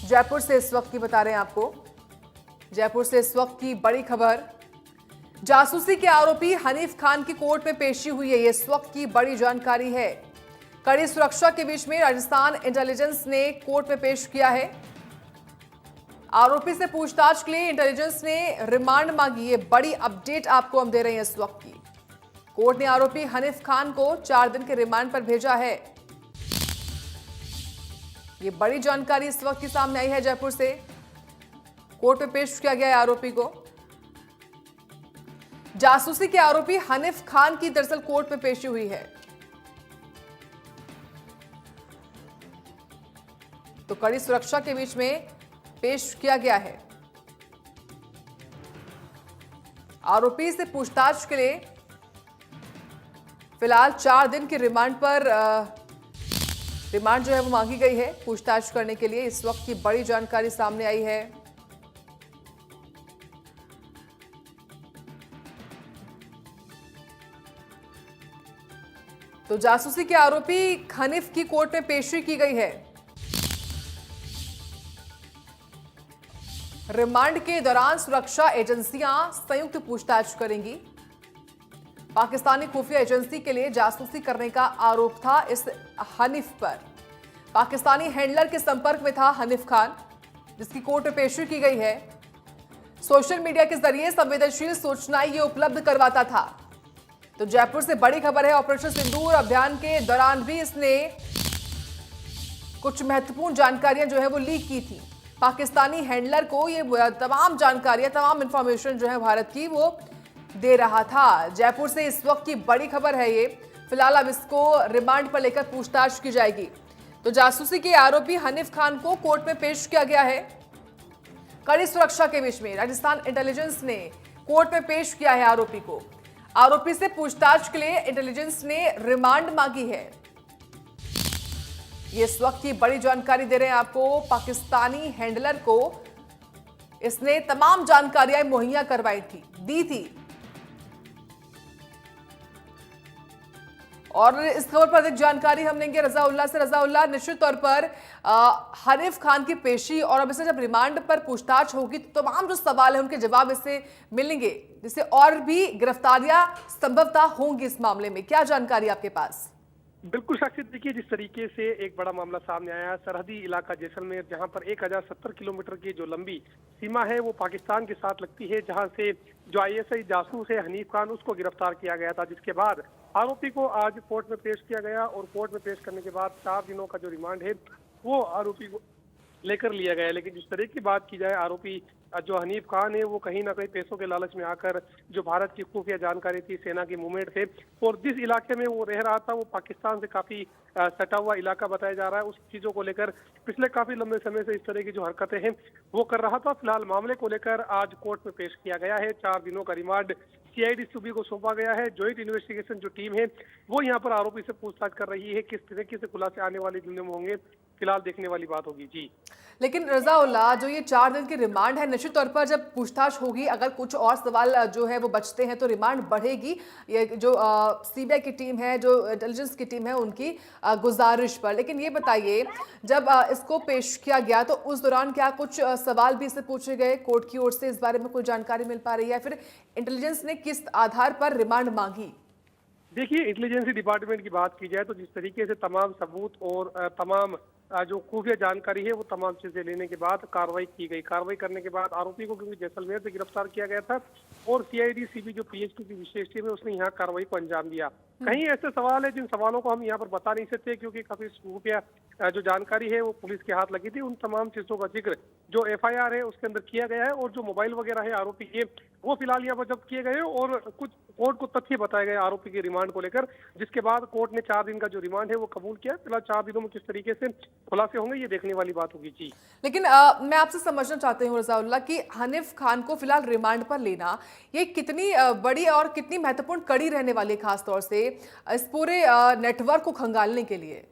जयपुर से इस वक्त की बता रहे हैं आपको। जयपुर से इस वक्त की बड़ी खबर, जासूसी के आरोपी हनीफ खान की कोर्ट में पेशी हुई है। ये इस वक्त की बड़ी जानकारी है। कड़ी सुरक्षा के बीच में राजस्थान इंटेलिजेंस ने कोर्ट में पेश किया है। आरोपी से पूछताछ के लिए इंटेलिजेंस ने रिमांड मांगी। ये बड़ी अपडेट आपको हम दे रहे हैं इस वक्त की। कोर्ट ने आरोपी हनीफ खान को 4 दिन के रिमांड पर भेजा है। ये बड़ी जानकारी इस वक्त की सामने आई है। जयपुर से कोर्ट में पेश किया गया है आरोपी को। जासूसी के आरोपी हनीफ खान की दरअसल कोर्ट में पेशी हुई है। तो कड़ी सुरक्षा के बीच में पेश किया गया है। आरोपी से पूछताछ के लिए फिलहाल 4 दिन के रिमांड पर रिमांड जो है वो मांगी गई है पूछताछ करने के लिए। इस वक्त की बड़ी जानकारी सामने आई है। तो जासूसी के आरोपी हनीफ की कोर्ट में पेशी की गई है। रिमांड के दौरान सुरक्षा एजेंसियां संयुक्त पूछताछ करेंगी। पाकिस्तानी खुफिया एजेंसी के लिए जासूसी करने का आरोप था इस हनीफ पर। पाकिस्तानी हैंडलर के संपर्क में था हनीफ खान, जिसकी कोर्ट में पेशी की गई है। सोशल मीडिया के जरिए संवेदनशील सूचनाएं ये उपलब्ध करवाता था। तो जयपुर से बड़ी खबर है, ऑपरेशन सिंदूर अभियान के दौरान भी इसने कुछ महत्वपूर्ण जानकारियां जो है वो लीक की थी। पाकिस्तानी हैंडलर को ये तमाम जानकारियां, तमाम इंफॉर्मेशन जो है भारत की वो दे रहा था। जयपुर से इस वक्त की बड़ी खबर है ये। फिलहाल अब इसको रिमांड पर लेकर पूछताछ की जाएगी। तो जासूसी के आरोपी हनीफ खान को कोर्ट में पेश किया गया है। कड़ी सुरक्षा के बीच में राजस्थान इंटेलिजेंस ने कोर्ट में पेश किया है आरोपी को। आरोपी से पूछताछ के लिए इंटेलिजेंस ने रिमांड मांगी है। ये इस वक्त की बड़ी जानकारी दे रहे हैं आपको। पाकिस्तानी हैंडलर को इसने तमाम जानकारियां मुहैया करवाई थी, दी थी। और इस खबर पर अधिक जानकारी हम लेंगे रजाउल्लाह से। रजाउल्लाह, निश्चित तौर पर हनीफ खान की पेशी और अब इसे जब रिमांड पर पूछताछ होगी तो तमाम जो सवाल है उनके जवाब इससे मिलेंगे, जिससे और भी गिरफ्तारियां संभवतः होंगी इस मामले में। क्या जानकारी आपके पास? बिल्कुल साक्षी, देखिए जिस तरीके से एक बड़ा मामला सामने आया, सरहदी इलाका जैसलमेर, जहां पर 1070 किलोमीटर की जो लंबी सीमा है वो पाकिस्तान के साथ लगती है, जहां से जो आईएसआई जासूस है हनीफ खान, उसको गिरफ्तार किया गया था, जिसके बाद आरोपी को आज कोर्ट में पेश किया गया। और कोर्ट में पेश करने के बाद 4 दिनों का जो रिमांड है वो आरोपी को लेकर लिया गया है। लेकिन जिस तरह की बात की जाए, आरोपी जो हनीफ खान है वो कहीं ना कहीं पैसों के लालच में आकर जो भारत की खुफिया जानकारी थी, सेना के मूवमेंट थे, और जिस इलाके में वो रह रहा था वो पाकिस्तान से काफी सटा हुआ इलाका बताया जा रहा है। उस चीजों को लेकर पिछले काफी लंबे समय से इस तरह की जो हरकतें हैं वो कर रहा था। फिलहाल मामले को लेकर आज कोर्ट में पेश किया गया है। 4 दिनों का रिमांड सीआईडी सूबी को सौंपा गया है। ज्वाइंट इन्वेस्टिगेशन जो टीम है वो यहाँ पर आरोपी से पूछताछ कर रही है। किस तरीके से खुलासे आने वाले दिनों में होंगे, फिलहाल देखने वाली बात होगी। जी, लेकिन रजाउल्लाह, जो ये 4 दिन की रिमांड है, निश्चित तौर पर जब पूछताछ होगी, अगर कुछ और सवाल जो है वो बचते हैं तो रिमांड बढ़ेगी। ये जो सीबीआई की टीम है, जो इंटेलिजेंस की टीम है, उनकी गुजारिश पर। लेकिन ये बताइए, जब इसको पेश किया गया तो उस दौरान क्या कुछ सवाल भी इससे पूछे गए कोर्ट की ओर से? इस बारे में कोई जानकारी मिल पा रही है? फिर इंटेलिजेंस ने किस आधार पर रिमांड मांगी? देखिए इंटेलिजेंस डिपार्टमेंट की बात की जाए तो जिस तरीके से तमाम सबूत और तमाम जो खुफिया जानकारी है वो तमाम चीजें लेने के बाद कार्रवाई की गई। कार्रवाई करने के बाद आरोपी को क्योंकि जैसलमेर से गिरफ्तार किया गया था और सीआईडी सीबी जो पीएचडी की विशेष टीम है उसने यहाँ कार्रवाई को अंजाम दिया। कहीं ऐसे सवाल है जिन सवालों को हम यहाँ पर बता नहीं सकते क्योंकि काफी खुफिया जो जानकारी है वो पुलिस के हाथ लगी थी। उन तमाम चीजों का जिक्र जो एफआईआर है उसके अंदर किया गया है और जो मोबाइल वगैरह है आरोपी के वो फिलहाल यहाँ पर जब्त किए गए और कुछ कोर्ट को तथ्य बताए गए आरोपी के रिमांड को लेकर, जिसके बाद कोर्ट ने 4 दिन का जो रिमांड है वो कबूल किया। फिलहाल 4 दिनों में किस तरीके से खुलासे होंगे ये देखने वाली बात होगी। जी, लेकिन मैं आपसे समझना चाहती हूँ रजाउल्लाह कि हनीफ खान को फिलहाल रिमांड पर लेना ये कितनी बड़ी और कितनी महत्वपूर्ण कड़ी रहने वाली है, खासतौर से इस पूरे नेटवर्क को खंगालने के लिए?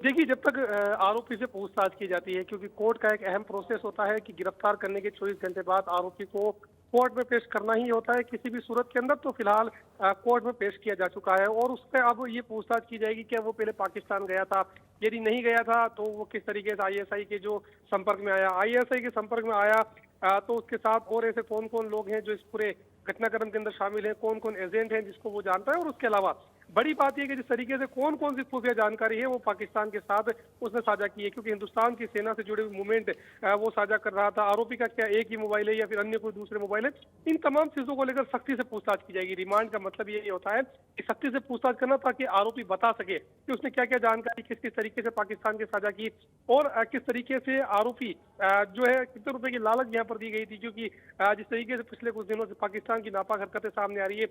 देखिए जब तक आरोपी से पूछताछ की जाती है, क्योंकि कोर्ट का एक अहम प्रोसेस होता है कि गिरफ्तार करने के 24 घंटे बाद आरोपी को कोर्ट में पेश करना ही होता है किसी भी सूरत के अंदर। तो फिलहाल कोर्ट में पेश किया जा चुका है और उससे अब ये पूछताछ की जाएगी कि वो पहले पाकिस्तान गया था, यदि नहीं गया था तो वो किस तरीके से आईएसआई के जो संपर्क में आया, आईएसआई के संपर्क में आया तो उसके साथ और ऐसे कौन कौन लोग हैं जो इस पूरे घटनाक्रम के अंदर शामिल हैं, कौन कौन एजेंट हैं जिसको वो जानता है। और उसके अलावा बड़ी बात यह कि जिस तरीके से कौन कौन सी खुफिया जानकारी है वो पाकिस्तान के साथ उसने साझा की है, क्योंकि हिंदुस्तान की सेना से जुड़े हुए मूवमेंट वो साझा कर रहा था। आरोपी का क्या एक ही मोबाइल है या फिर अन्य कोई दूसरे मोबाइल है, इन तमाम चीजों को लेकर सख्ती से पूछताछ की जाएगी। रिमांड का मतलब यही होता है कि सख्ती से पूछताछ करना ताकि आरोपी बता सके कि उसने क्या क्या जानकारी किस किस तरीके से पाकिस्तान के साझा की और किस तरीके से आरोपी जो है कितने रुपए की लालच यहाँ पर दी गई थी। क्योंकि जिस तरीके से पिछले कुछ दिनों से पाकिस्तान की नापाक हरकतें सामने आ रही है,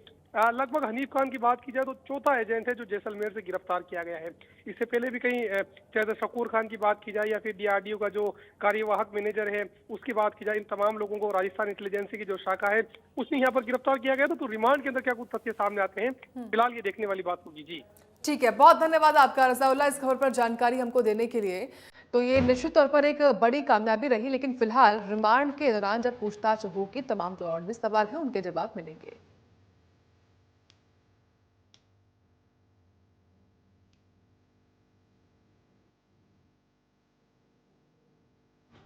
लगभग हनीफ खान की बात की जाए तो चौथा एजेंट है जो जैसलमेर से गिरफ्तार किया गया है। इससे पहले भी कहीं चाहे शकूर खान की बात की जाए या फिर डीआरडीओ का जो कार्यवाहक मैनेजर है उसकी बात की जाए, इन तमाम लोगों को राजस्थान इंटेलिजेंसी की जो शाखा है उसने यहाँ पर गिरफ्तार किया गया था। तो रिमांड के अंदर क्या कुछ तथ्य सामने आते हैं, फिलहाल ये देखने वाली बात होगी। जी ठीक है, बहुत धन्यवाद आपका रज़ाउल्लाह इस खबर पर जानकारी हमको देने के लिए। तो ये निश्चित तौर पर एक बड़ी कामयाबी रही, लेकिन फिलहाल रिमांड के दौरान जब पूछताछ होगी तमाम जो और भी सवाल हैं उनके जवाब मिलेंगे।